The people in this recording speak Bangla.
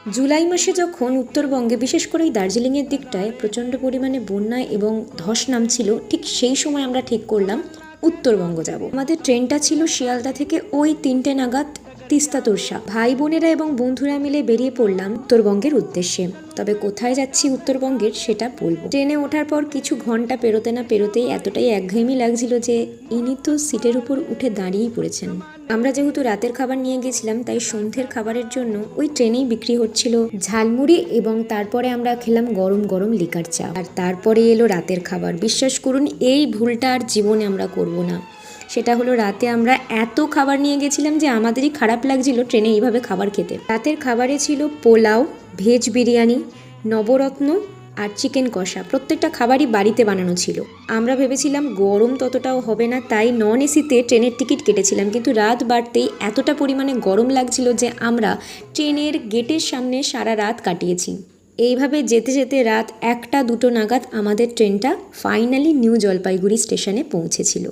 জুলাই মাসে যখন উত্তরবঙ্গে বিশেষ করে এই দার্জিলিংয়ের দিকটায় প্রচণ্ড পরিমাণে বন্যা এবং ধস নামছিল, ঠিক সেই সময় আমরা ঠিক করলাম উত্তরবঙ্গ যাব। আমাদের ট্রেনটা ছিল শিয়ালদা থেকে ওই 3টে নাগাদ তিস্তা তোরসা। ভাই বোনেরা এবং বন্ধুরা মিলে বেরিয়ে পড়লাম উত্তরবঙ্গের উদ্দেশ্যে। তবে কোথায় যাচ্ছি উত্তরবঙ্গের সেটা বলবো। ট্রেনে ওঠার পর কিছু ঘন্টা পেরোতে না পেরোতেই এতটাই একঘেয়েমি লাগছিল যে ইনি তো সিটের উপর উঠে দাঁড়িয়েই পড়েছেন। আমরা যেহেতু রাতের খাবার নিয়ে গেছিলাম, তাই সন্ধ্যের খাবারের জন্য ওই ট্রেনেই বিক্রি হচ্ছিল ঝালমুড়ি এবং তারপরে আমরা খেলাম গরম গরম লিকার চা। আর তারপরে এলো রাতের খাবার। বিশ্বাস করুন, এই ভুলটা আর জীবনে আমরা করব না। সেটা হলো, রাতে আমরা এত খাবার নিয়ে গেছিলাম যে আমাদেরই খারাপ লাগছিল ট্রেনে এইভাবে খাবার খেতে। রাতের খাবারে ছিল পোলাও, ভেজ বিরিয়ানি, নবরত্ন আর চিকেন কষা। প্রত্যেকটা খাবারই বাড়িতে বানানো ছিল। আমরা ভেবেছিলাম গরম ততটাও হবে না, তাই নন এসিতে ট্রেনের টিকিট কেটেছিলাম। কিন্তু রাত বাড়তেই এতটা পরিমাণে গরম লাগছিল যে আমরা ট্রেনের গেটের সামনে সারা রাত কাটিয়েছি। এইভাবে যেতে যেতে রাত 1টা 2টো নাগাদ আমাদের ট্রেনটা ফাইনালি নিউ জলপাইগুড়ি স্টেশনে পৌঁছেছিল।